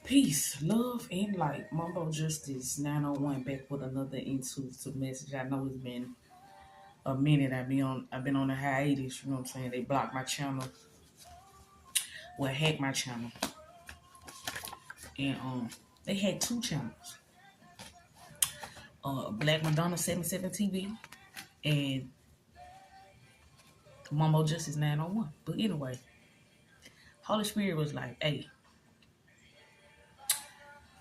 Peace, love, and light. Mumbo Justice 901 back with another intuitive message. I know it's been a minute. I've been on a hiatus, you know what I'm saying? They blocked my channel. Well, hacked my channel. And they had two channels. Black Madonna 77 TV and Mumbo Justice 901. But anyway, Holy Spirit was like, hey,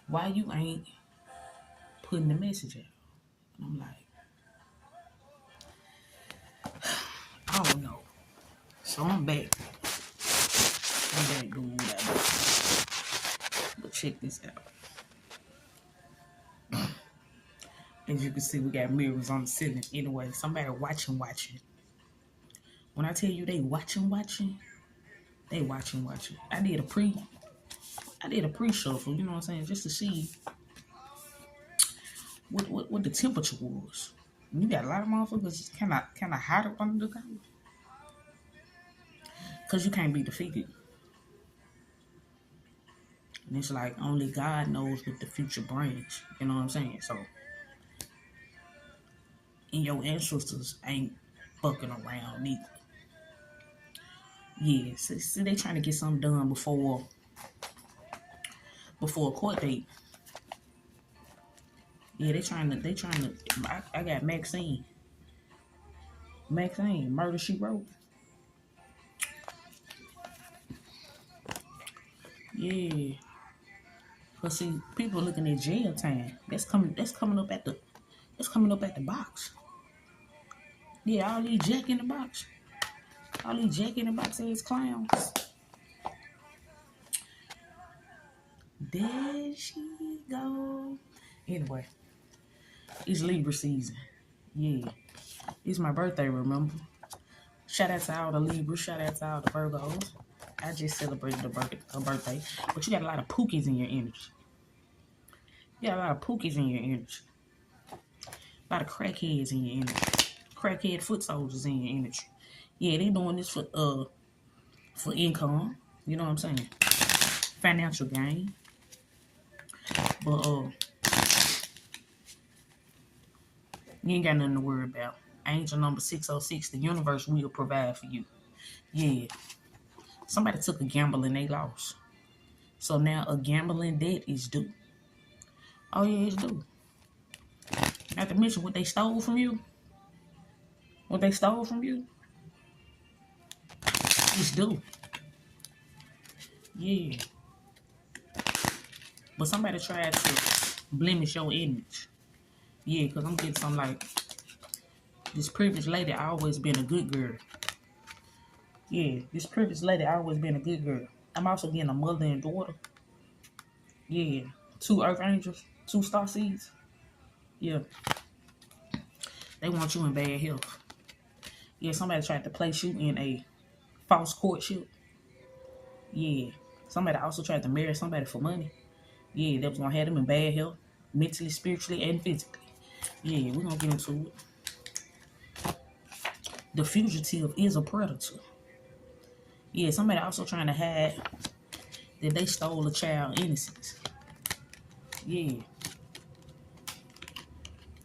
why you ain't putting the message out? And I'm like, I don't know. So I'm back. I'm back doing whatever. But check this out. As you can see, we got mirrors on the ceiling. Anyway, somebody watching. When I tell you they watching, they watching. I did a pre-shuffle, you know what I'm saying, just to see what the temperature was. You got a lot of motherfuckers kind of hot up under the collar. Because you can't be defeated. And it's like only God knows what the future brings. You know what I'm saying? So, and your ancestors ain't fucking around either. Yeah, see, they trying to get something done before a court date. Yeah, they trying to. I got Maxine, Murder She Wrote. Yeah, but see, people looking at jail time. That's coming up at the box. Yeah, all these Jack in the Box, ass clowns. There she go. Anyway, it's Libra season. Yeah, it's my birthday. Remember? Shout out to all the Libras. Shout out to all the Virgos. I just celebrated a birthday. But you got a lot of pookies in your energy. You got a lot of pookies in your energy. A lot of crackheads in your energy. Crackhead foot soldiers in your energy. Yeah, they doing this for income. You know what I'm saying? Financial gain. But you ain't got nothing to worry about. Angel number 606, the universe will provide for you. Yeah. Somebody took a gamble and they lost. So now a gambling debt is due. Oh yeah, it's due. Not to mention what they stole from you. It's due. Yeah. But somebody tried to blemish your image. Yeah, because I'm getting something like, this privileged lady always been a good girl. Yeah, this privileged lady always been a good girl. I'm also getting a mother and daughter. Yeah, 2 earth angels, 2 star seeds. Yeah, they want you in bad health. Yeah, somebody tried to place you in a false courtship. Yeah, somebody also tried to marry somebody for money. Yeah, that was gonna have them in bad health, mentally, spiritually, and physically. Yeah, we're gonna get into it. The fugitive is a predator. Yeah, somebody also trying to hide that they stole a child's innocence. Yeah,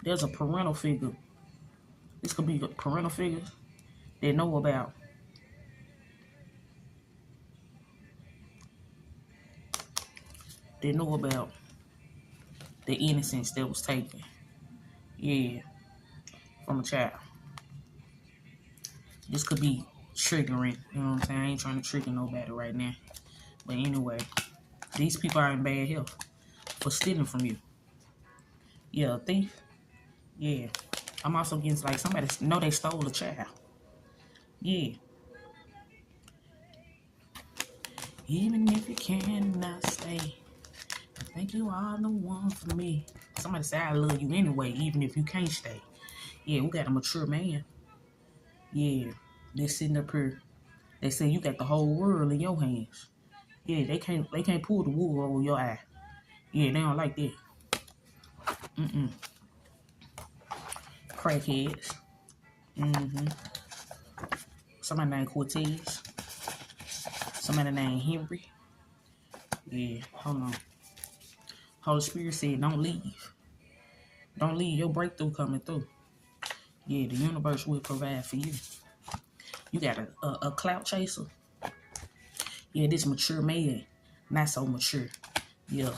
there's a parental figure. This could be a parental figure they know about. They know about the innocence that was taken. Yeah, from a child. This could be triggering. You know what I'm saying? I ain't trying to trigger nobody right now. But anyway, these people are in bad health for stealing from you. Yeah, a thief. Yeah. I'm also getting like somebody know they stole a child. Yeah. Even if you cannot stay, I think you are the one for me. Somebody say I love you anyway, even if you can't stay. Yeah, we got a mature man. Yeah. They're sitting up here. They say you got the whole world in your hands. Yeah, they can't pull the wool over your eye. Yeah, they don't like that. Crackheads. Somebody named Cortez. Somebody named Henry. Yeah, hold on. Holy Spirit said, don't leave. Don't leave, your breakthrough coming through. Yeah, the universe will provide for you. You got a clout chaser. Yeah, this mature man. Not so mature. Yeah.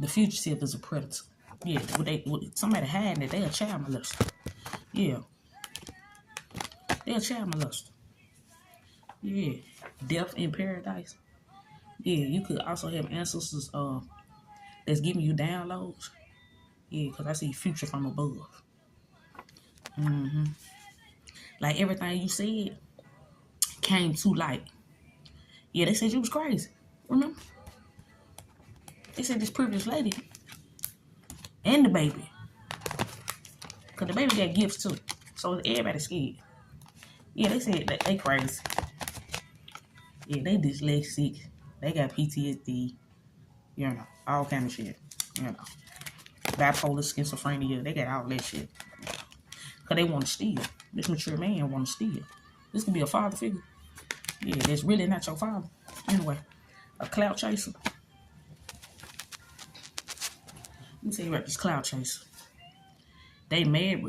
The fugitive is a predator. Yeah, somebody hiding it, they a child molester. Yeah, they a child molester. Yeah. Death in paradise. Yeah, you could also have ancestors that's giving you downloads. Yeah, because I see future from above. Like everything you said came to light. Yeah, they said you was crazy. Remember? They said this privileged lady and the baby. Because the baby got gifts too. So everybody scared. Yeah, they said that they crazy. Yeah, they dyslexic. They got PTSD. You know, all kind of shit. You know, bipolar, schizophrenia. They got all that shit. Because they want to steal. This mature man want to steal. This could be a father figure. Yeah, that's really not your father. Anyway, a cloud chaser. Let me tell you about this cloud chaser. They married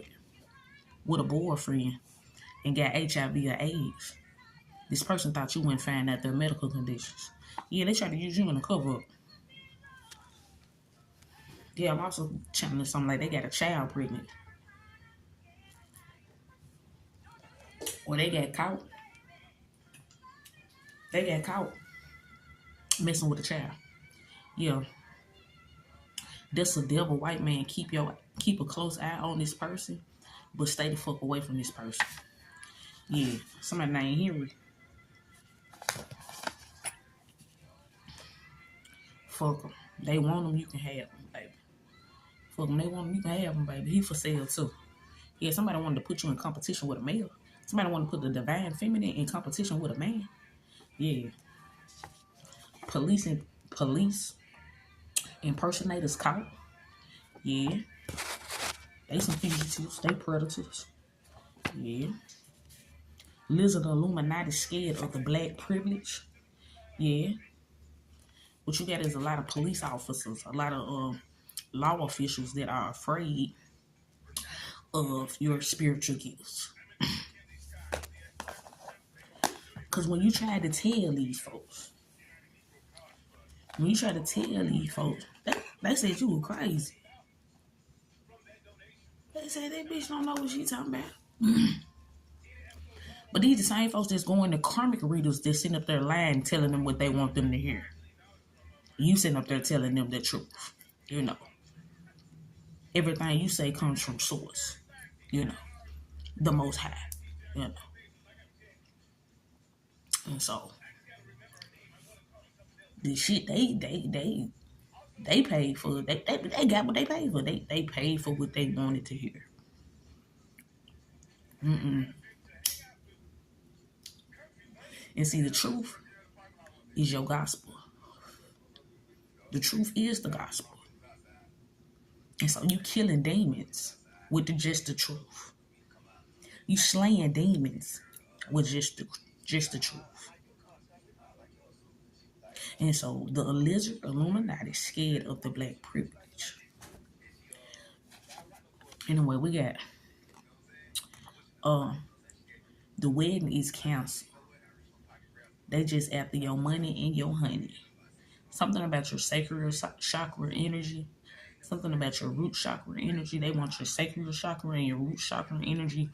with a boyfriend and got HIV or AIDS. This person thought you wouldn't find out their medical conditions. Yeah, they tried to use you in a cover-up. Yeah, I'm also channeling something like they got a child pregnant. Or they got caught. They got caught messing with a child. Yeah. That's a devil white man. Keep a close eye on this person, but stay the fuck away from this person. Yeah. Somebody named Henry. Fuck them. They want them, you can have them, baby. Fuck them, they want them, you can have them, baby. He for sale too. Yeah, somebody wanted to put you in competition with a male. Somebody wanted to put the divine feminine in competition with a man. Yeah. Police impersonators caught. Yeah. They some fugitives. They predators. Yeah. Lizard Illuminati scared of the black privilege. Yeah. What you got is a lot of police officers, a lot of law officials that are afraid of your spiritual gifts. Because when you try to tell these folks, they said you were crazy. They said that bitch don't know what she talking about. But these the same folks that's going to karmic readers that sitting up there lying, telling them what they want them to hear. You sitting up there telling them the truth. You know. Everything you say comes from source. You know. The Most High. You know. And so the shit they paid for. They got what they paid for. They paid for what they wanted to hear. And see, the truth is your gospel. The truth is the gospel. And so you killing demons with just the truth. You slaying demons with just the truth. And so the lizard Illuminati scared of the black privilege. Anyway, we got the wedding is canceled. They just after your money and your honey. Something about your sacral chakra energy. Something about your root chakra energy. They want your sacral chakra and your root chakra energy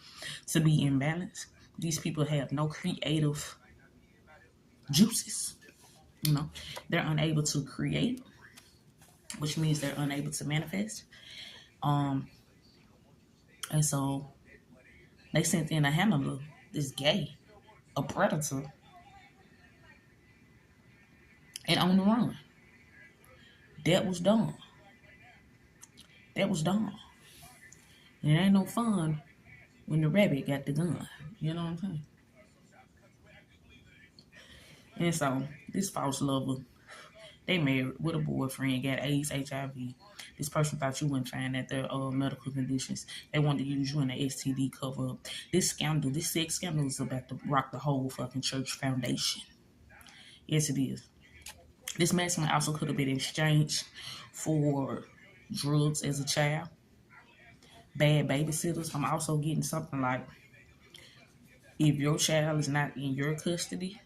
to be in balance. These people have no creative juices. You know, they're unable to create, which means they're unable to manifest. And so they sent in a handler, this gay, a predator, and on the run. That was dumb. That was dumb. And it ain't no fun when the rabbit got the gun. You know what I'm saying? And so this false lover, they married with a boyfriend, got AIDS, HIV. This person thought you wouldn't find out their medical conditions. They wanted to use you in an STD cover up. This sex scandal is about to rock the whole fucking church foundation. Yes, it is. This masculine also could have been exchanged for drugs as a child, bad babysitters. I'm also getting something like if your child is not in your custody,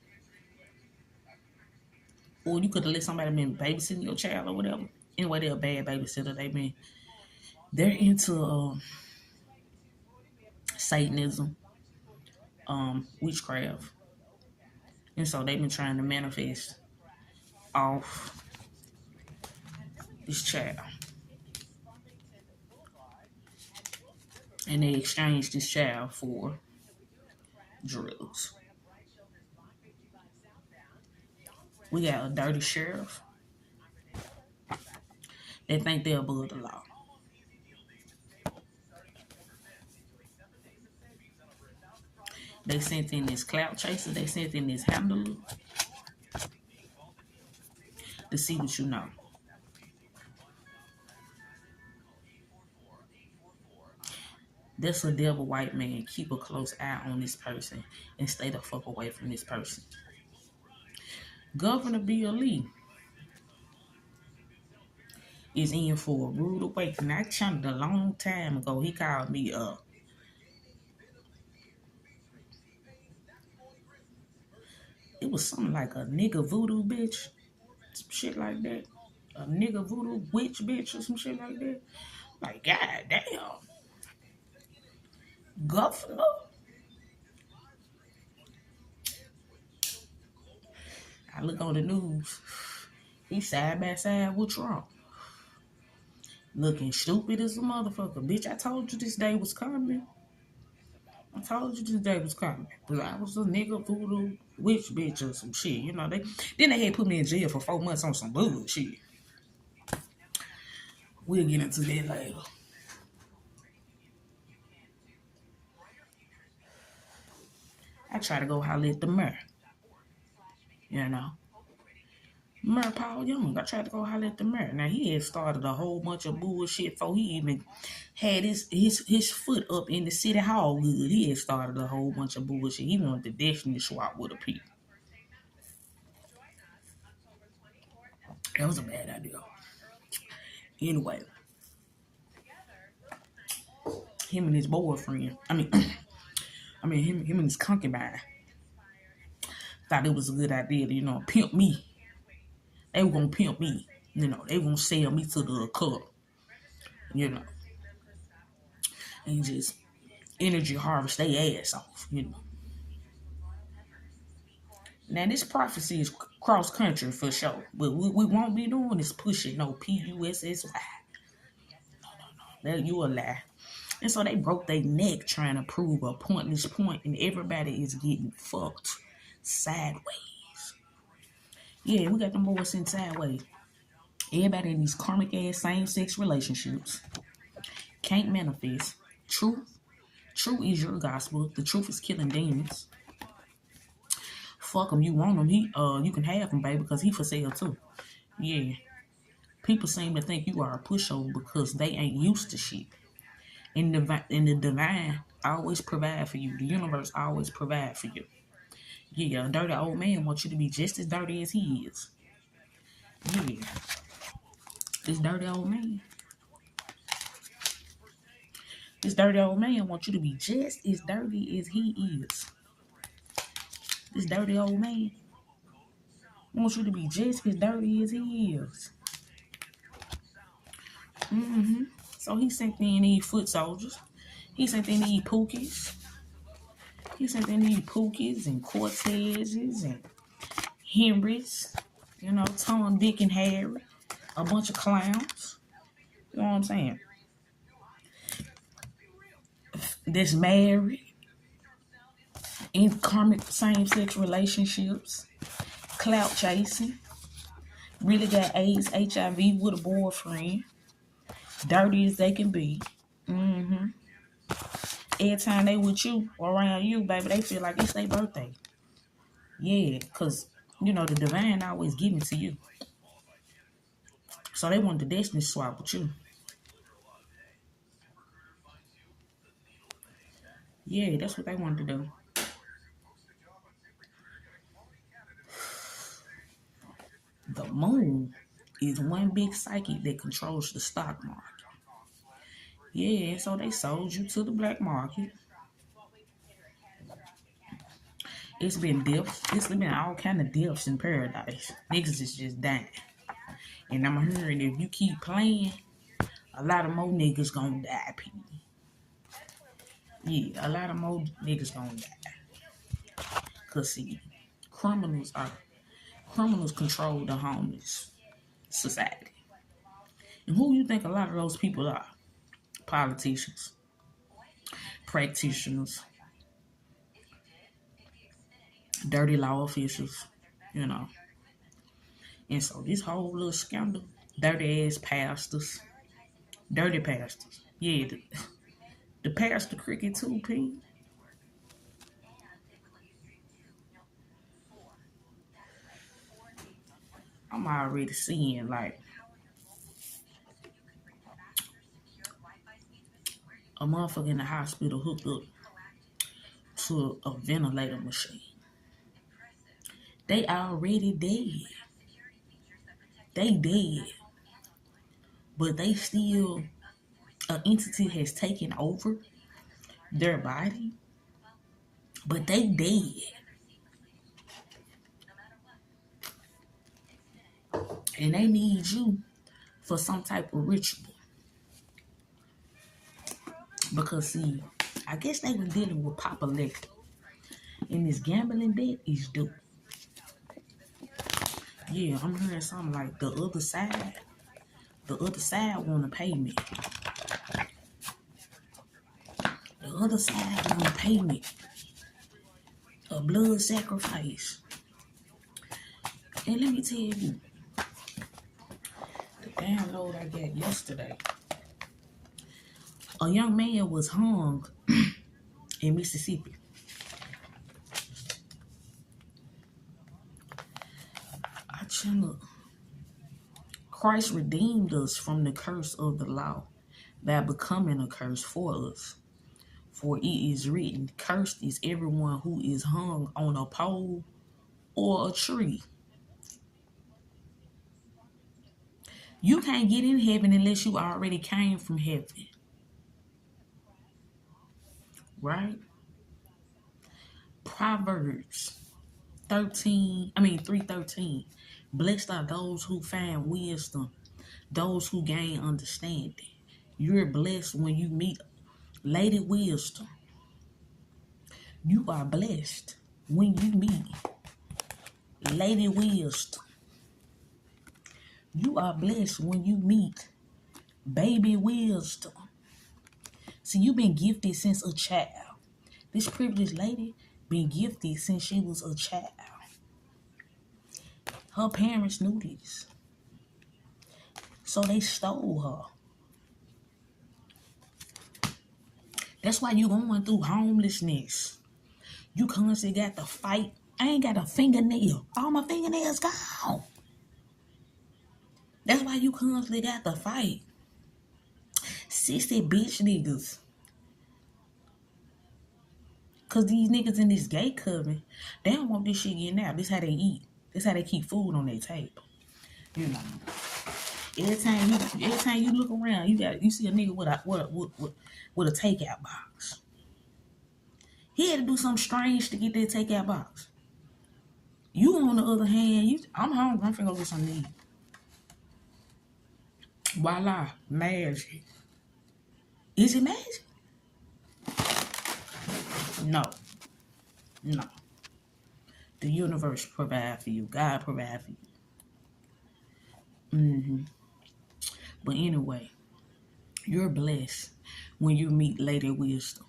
or you could have let somebody been babysitting your child or whatever. Anyway, they're a bad babysitter. They're into Satanism, witchcraft, and so they've been trying to manifest off this child, and they exchanged this child for drugs. We got a dirty sheriff. They think they're above the law. They sent in this clout chaser. They sent in this handler to see what you know. That's a devil white man. Keep a close eye on this person and stay the fuck away from this person. Governor Bill Lee is in for a rude awakening. I chanted a long time ago. He called me it was something like a nigga voodoo bitch. Some shit like that. A nigga voodoo witch bitch or some shit like that. Like, god damn. Governor? I look on the news. He's side by side with Trump. Looking stupid as a motherfucker. Bitch, I told you this day was coming. I told you this day was coming. But I was a nigga voodoo witch bitch or some shit. You know, then they had put me in jail for 4 months on some bullshit. We'll get into that later. I try to go holler at the mayor. You know. Mayor Paul Young. I tried to go holler at the mayor. Now, he had started a whole bunch of bullshit before he even had his foot up in the city hall good. He had started a whole bunch of bullshit. He wanted to definitely swap with the people. That was a bad idea. Anyway, him and his boyfriend, him and his concubine thought it was a good idea to, pimp me. They were gonna pimp me. They were gonna sell me to the club. And just energy harvest their ass off. Now this prophecy is cross country for sure, but we won't be doing is pushing no PUSSY. That you a lie. And so they broke their neck trying to prove a pointless point, and everybody is getting fucked sideways. Yeah, we got them boys sent sideways. Everybody in these karmic ass same-sex relationships can't manifest truth. Truth is your gospel. The truth is killing demons. Fuck him, you want him, you can have him, baby, because he for sale too. Yeah. People seem to think you are a pushover because they ain't used to shit. And the divine always provide for you. The universe always provide for you. Yeah, a dirty old man wants you to be just as dirty as he is. Yeah. This dirty old man. This dirty old man wants you to be just as dirty as he is. This dirty old man wants you to be just as dirty as he is. So he sent in these foot soldiers. He sent in these pookies. He sent in these pookies and Cortezes and Henrys. Tom, Dick, and Harry. A bunch of clowns. You know what I'm saying? That's married. In karmic same-sex relationships. Clout chasing. Really got AIDS, HIV with a boyfriend. Dirty as they can be. Every time they with you or around you, baby, they feel like it's their birthday. Yeah, because, the divine always giving to you. So they want the destiny swap with you. Yeah, that's what they wanted to do. The moon is one big psychic that controls the stock market. Yeah, so they sold you to the black market. It's been deaths. It's been all kind of deaths in paradise. Niggas is just dying. And I'm hearing if you keep playing, a lot of more niggas gonna die, people. Yeah, a lot of more niggas gonna die. Cause see, criminals control the homeless society. And who you think a lot of those people are? Politicians, practitioners, dirty law officials, you know. And so this whole little scandal, dirty ass pastors, dirty pastors. Yeah, the pastor cricket too, P. I'm already seeing like a motherfucker in the hospital hooked up to a ventilator machine. They already dead. They dead. But they still, an entity has taken over their body. But they dead. And they need you for some type of ritual. Because see, I guess they were dealing with Papa Liquor. And this gambling debt is due. Yeah, I'm hearing something like the other side want to pay me. The other side want to pay me. A blood sacrifice. And let me tell you, the download I got yesterday. A young man was hung in Mississippi. Christ redeemed us from the curse of the law by becoming a curse for us. For it is written, cursed is everyone who is hung on a pole or a tree. You can't get in heaven unless you already came from heaven. Right? Proverbs 3:13. Blessed are those who find wisdom, those who gain understanding. You're blessed when you meet Lady Wisdom. You are blessed when you meet Lady Wisdom. You are blessed when you meet Baby Wisdom. See, you've been gifted since a child. This privileged lady been gifted since she was a child. Her parents knew this. So they stole her. That's why you going through homelessness. You constantly got to fight. I ain't got a fingernail. All my fingernails gone. That's why you constantly got to fight. 60 bitch niggas. Cause these niggas in this gay coven, they don't want this shit getting out. This how they eat. This how they keep food on their table. You know. Every time you look around, you see a nigga with a takeout box. He had to do something strange to get that takeout box. You on the other hand, I'm hungry. I'm finna go get something to eat. Voila, magic. Is it magic? No. The universe provide for you. God provide for you. But anyway, you're blessed when you meet Lady Wisdom.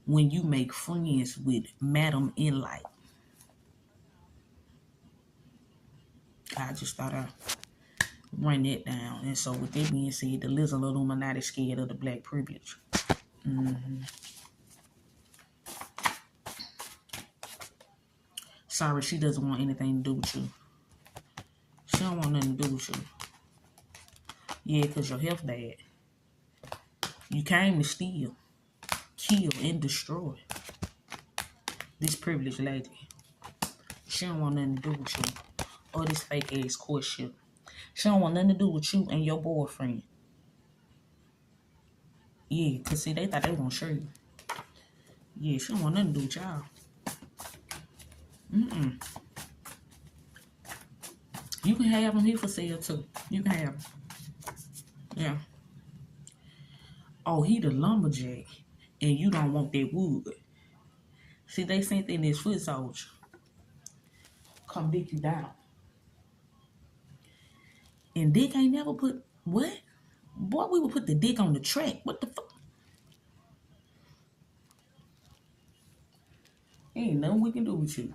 When you make friends with Madam Enlight. I just thought I'd run that down. And so with that being said, the Lizard Illuminati scared of the black privilege. Sorry, she doesn't want anything to do with you. She don't want nothing to do with you. Yeah, because your health bad. You came to steal, kill, and destroy. This privileged lady. She don't want nothing to do with you. or this fake ass courtship. She don't want nothing to do with you and your boyfriend. Yeah, cause see, they thought they were gonna show you. Yeah, she don't want nothing to do with y'all. You can have him here for sale too. You can have him. Yeah. Oh, he the lumberjack, and you don't want that wood. See, they sent in this foot soldier. Come dick you down. And Dick ain't never put what? Boy, we would put the dick on the track. What the fuck? Ain't nothing we can do with you.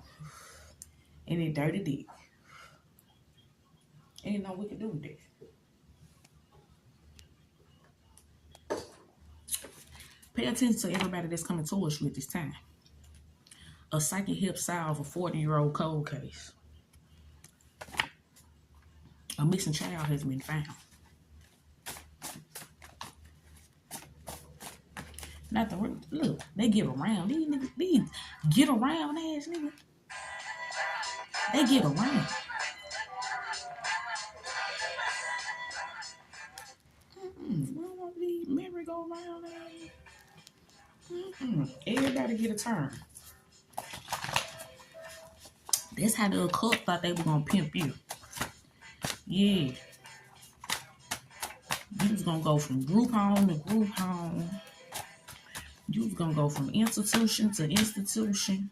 And that dirty dick. Ain't nothing we can do with that. Pay attention to everybody that's coming towards you at this time. A psychic help solve a 40-year-old cold case. A missing child has been found. Nothing. Look, they get around. These niggas, these get around ass niggas. They get around. We don't want these merry-go-round ass. Everybody get a turn. That's how the occult thought they were gonna pimp you. Yeah. You was gonna go from group home to group home. You was gonna go from institution to institution.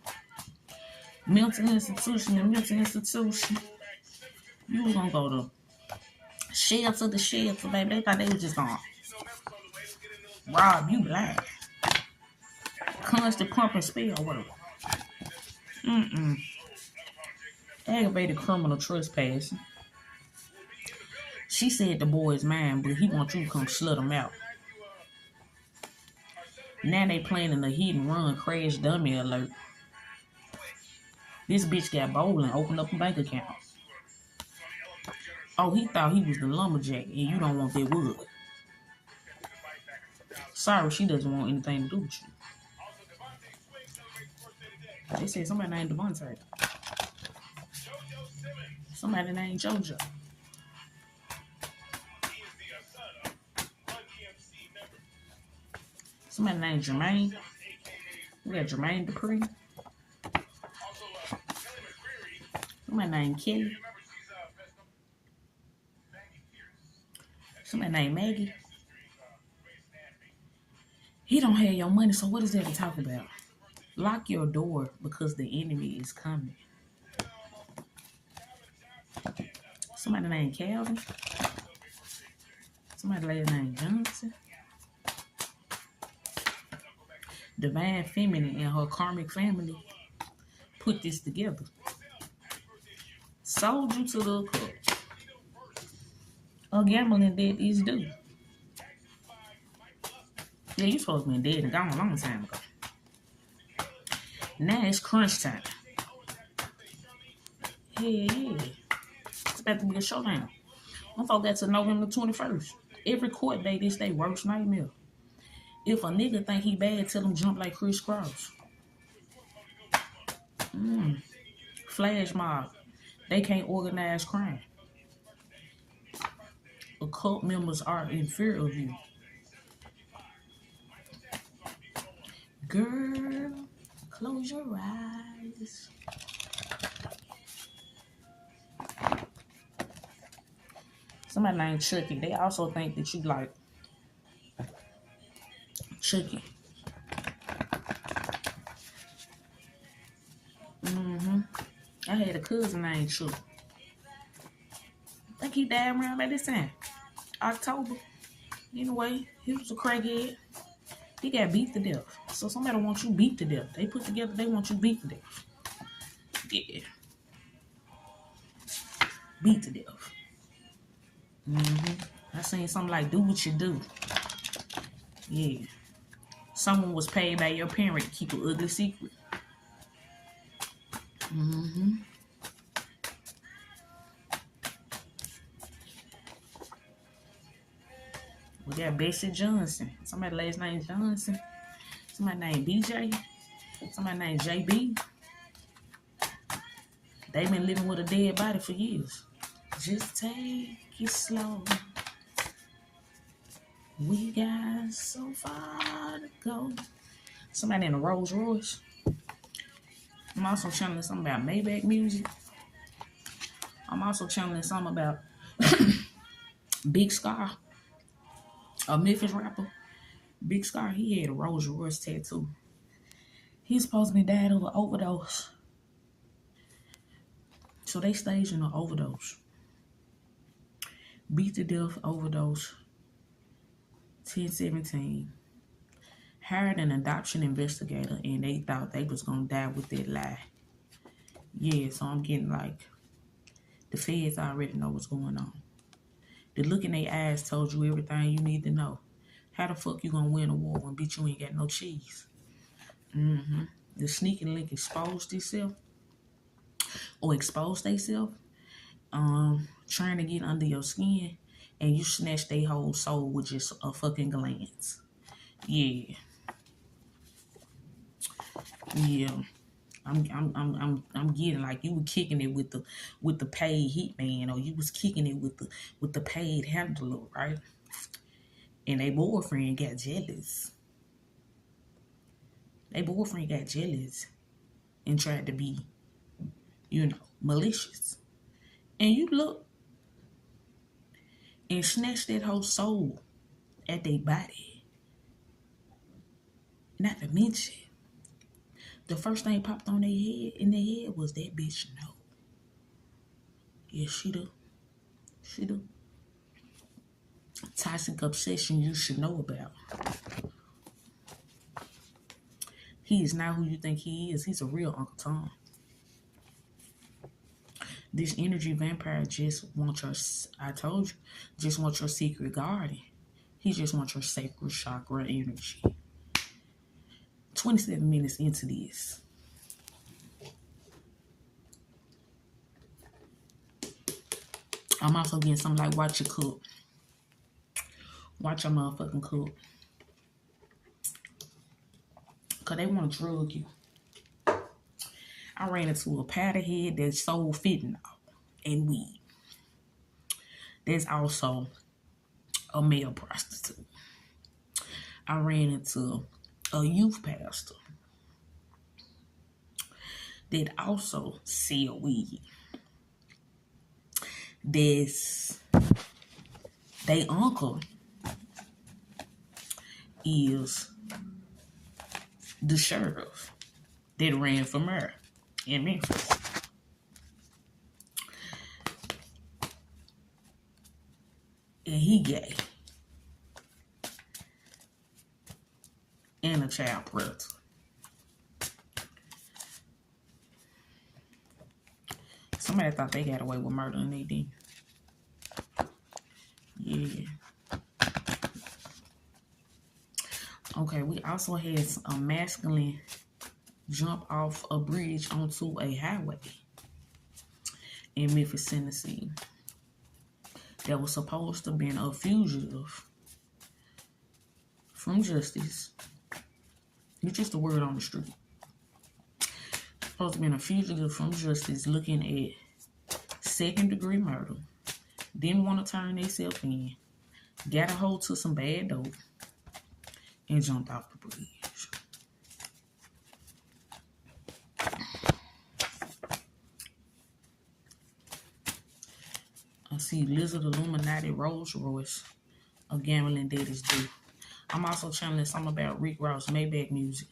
Mental institution to mental institution. You was gonna go to shelter to shelter, baby. They thought they was just gonna rob you blind. Constant pump and spill, whatever. Aggravated criminal trespassing. She said the boy's mine, but he wants you to come slut him out. Now they planning a hit and run crash dummy alert. This bitch got bold and opened up a bank account. Oh, he thought he was the lumberjack and you don't want that wood. Sorry, she doesn't want anything to do with you. They said somebody named Devontae. Somebody named JoJo. Somebody named Jermaine. We got Jermaine Dupree. Somebody named Kelly. Somebody named Maggie. He don't have your money, so what is there to talk about? Lock your door because the enemy is coming. Somebody named Calvin. Somebody last named Johnson. Divine Feminine and her karmic family put this together. Sold you to the occult. A gambling debt is due. Yeah, you supposed to be dead and gone a long time ago. Now it's crunch time. Yeah. It's about to be a showdown. I'm folks got to November 21st. Every court day, this day worst nightmare. If a nigga think he bad, tell him jump like Chris Cross. Flash mob. They can't organize crime. Occult members are in fear of you. Girl, close your eyes. Somebody named Chucky. They also think that you like Chucky. I had a cousin named Chucky. I think he died around by this time. October. Anyway, he was a crackhead. He got beat to death. So somebody wants you beat to death. They put together, they want you beat to death. Yeah. Beat to death. I seen something like do what you do. Yeah. Someone was paid by your parent to keep an ugly secret. We got Bessie Johnson. Somebody last name Johnson. Somebody named BJ. Somebody named JB. They've been living with a dead body for years. Just take it slow. We got so far to go. Somebody in a Rolls Royce. I'm also channeling something about Maybach music. I'm also channeling something about Big Scar, a Memphis rapper. Big Scar, he had a Rolls Royce tattoo. He's supposed to be died of an overdose. So they staged an overdose. Beat to death overdose. 1017. Hired an adoption investigator and they thought they was gonna die with that lie. Yeah, so I'm getting like the feds already know what's going on. The look in their eyes told you everything you need to know. How the fuck you gonna win a war when bitch you ain't got no cheese? The sneaking link exposed itself or exposed themselves, trying to get under your skin, and you snatch their whole soul with just a fucking glance. Yeah. I'm getting like you were kicking it with the paid hitman, or you was kicking it with the paid handler, right? And their boyfriend got jealous. Their boyfriend got jealous and tried to be, malicious. And you look and snatch that whole soul at their body. Not to mention, the first thing popped on in their head was that bitch no. Yeah, she do. She do. Toxic obsession you should know about. He is not who you think he is. He's a real Uncle Tom. This energy vampire just wants your, I told you, just wants your secret garden. He just wants your sacred chakra energy. 27 minutes into this. I'm also getting something like watch you cook. Watch your motherfucking cook. Because they want to drug you. I ran into a powderhead that sold fentanyl and weed. There's also a male prostitute. I ran into a youth pastor that also sell weed. There's they uncle is the sheriff that ran for mayor in Memphis. And he gay. And a child predator. Somebody thought they got away with murder and they didn't. Yeah. Okay, we also had a masculine jump off a bridge onto a highway in Memphis, Tennessee. That was supposed to have been a fugitive from justice. It's just a word on the street. Supposed to have been a fugitive from justice looking at second-degree murder. Didn't want to turn themselves in. Got a hold to some bad dope and jumped off the bridge. I see Lizard Illuminati Rolls Royce, a gambling debt is due. I'm also channeling something about Rick Ross Maybach music.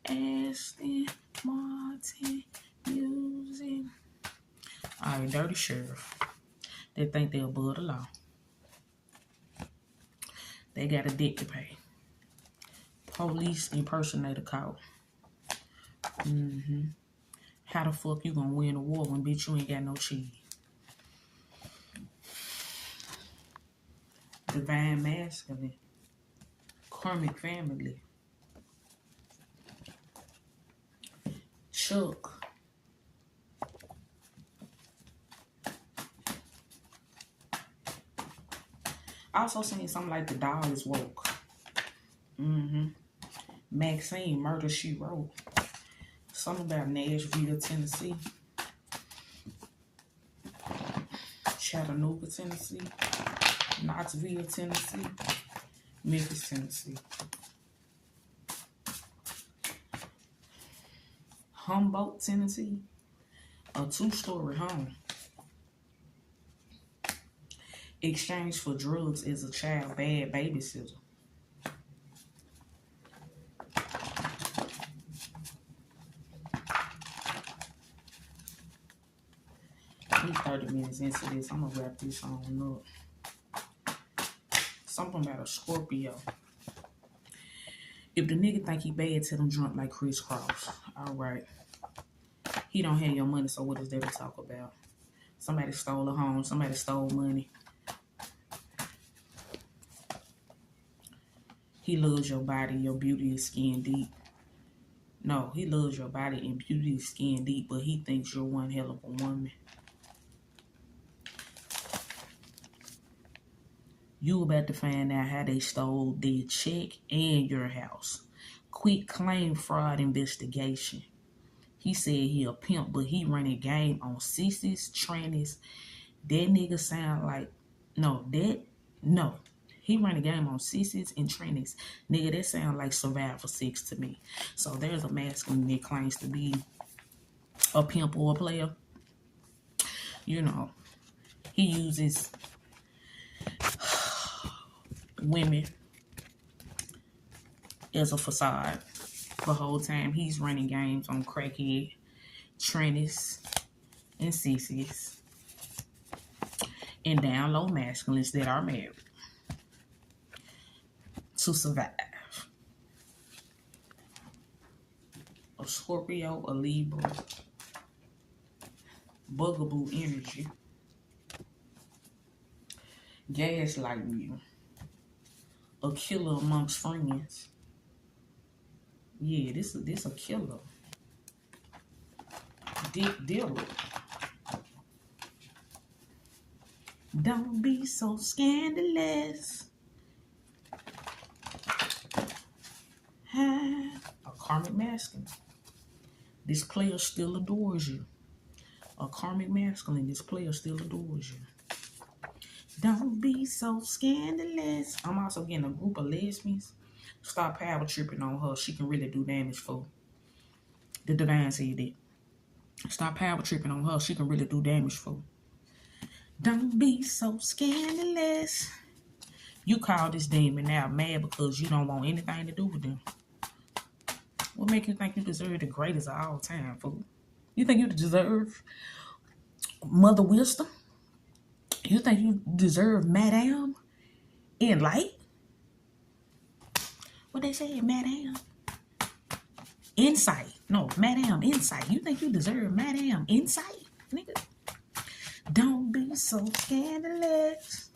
Aston Martin music. Alright, dirty sheriff. They think they're above the law. They got a debt to pay. Police impersonator caught. How the fuck you gonna win a war when bitch you ain't got no cheese? Divine masculine. Karmic family. Chuck. I also seen something like the dog is woke. Maxine, Murder She Wrote. Something about Nashville, Tennessee. Chattanooga, Tennessee, Knoxville, Tennessee, Memphis, Tennessee. Humboldt, Tennessee, a 2-story home. Exchange for drugs as a child, bad babysitter. We 30 minutes into this. I'm gonna wrap this on up. Something about a Scorpio. If the nigga think he bad, tell him drunk like Chris Cross. Alright. He don't have your money, so what is there to talk about? Somebody stole a home. Somebody stole money. He loves your body. Your beauty is skin deep. No, he loves your body and beauty is skin deep, but he thinks you're one hell of a woman. You about to find out how they stole their check and your house. Quick claim fraud investigation. He said he a pimp, but he running game on sissies, trannies. That nigga sound like, no. He running game on sissies and trannies. Nigga, that sound like survival sex to me. So there's a masculine that claims to be a pimp or a player. You know, he uses women as a facade. The whole time he's running games on crackhead, trannies, and sissies, and down low masculines that are married to survive. A Scorpio, a Libra, bugaboo energy, gaslighting you, a killer amongst friends. Yeah, this a killer. Dick dealer. Don't be so scandalous. A karmic masculine. This player still adores you. A karmic masculine. This player still adores you. Don't be so scandalous. I'm also getting a group of lesbians. Stop power tripping on her. She can really do damage for. The divine said that. Stop power tripping on her. She can really do damage for. Don't be so scandalous. You call this demon out mad because you don't want anything to do with them. What make you think you deserve the greatest of all time, fool? You think you deserve Mother Wisdom? You think you deserve Madame in light? What they say, Madame? Insight. No, Madame Insight. You think you deserve Madame Insight, nigga? Don't be so scandalous.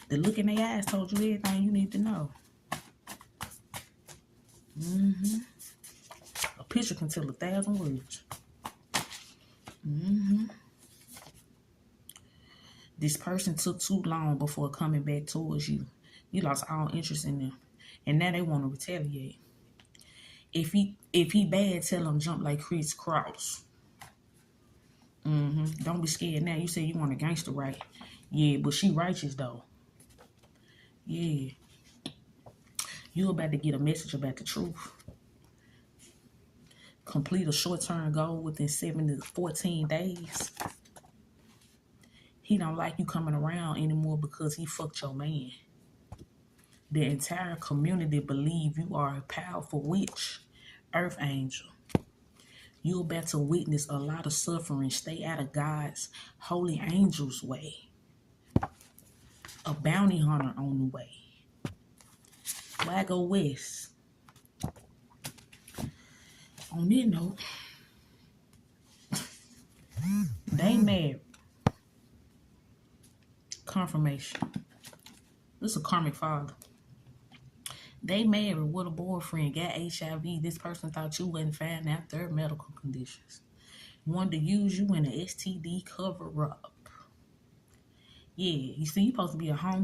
The look in their eyes told you everything you need to know. A picture can tell 1,000 words. This person took too long before coming back towards you. You lost all interest in them. And now they want to retaliate. If he bad, tell him jump like Chris Cross. Don't be scared now. You say you want a gangster, right? Yeah, but she righteous though. Yeah. You about to get a message about the truth. Complete a short-term goal within 7 to 14 days. He don't like you coming around anymore because he fucked your man. The entire community believe you are a powerful witch, earth angel. You're about to witness a lot of suffering. Stay out of God's holy angel's way. A bounty hunter on the way. Why go west? On that note, they married. Confirmation. This is a karmic father. They married with a boyfriend, got HIV. This person thought you wasn't fine after their medical conditions. Wanted to use you in an STD cover-up. Yeah, you see, you're supposed to be a homeless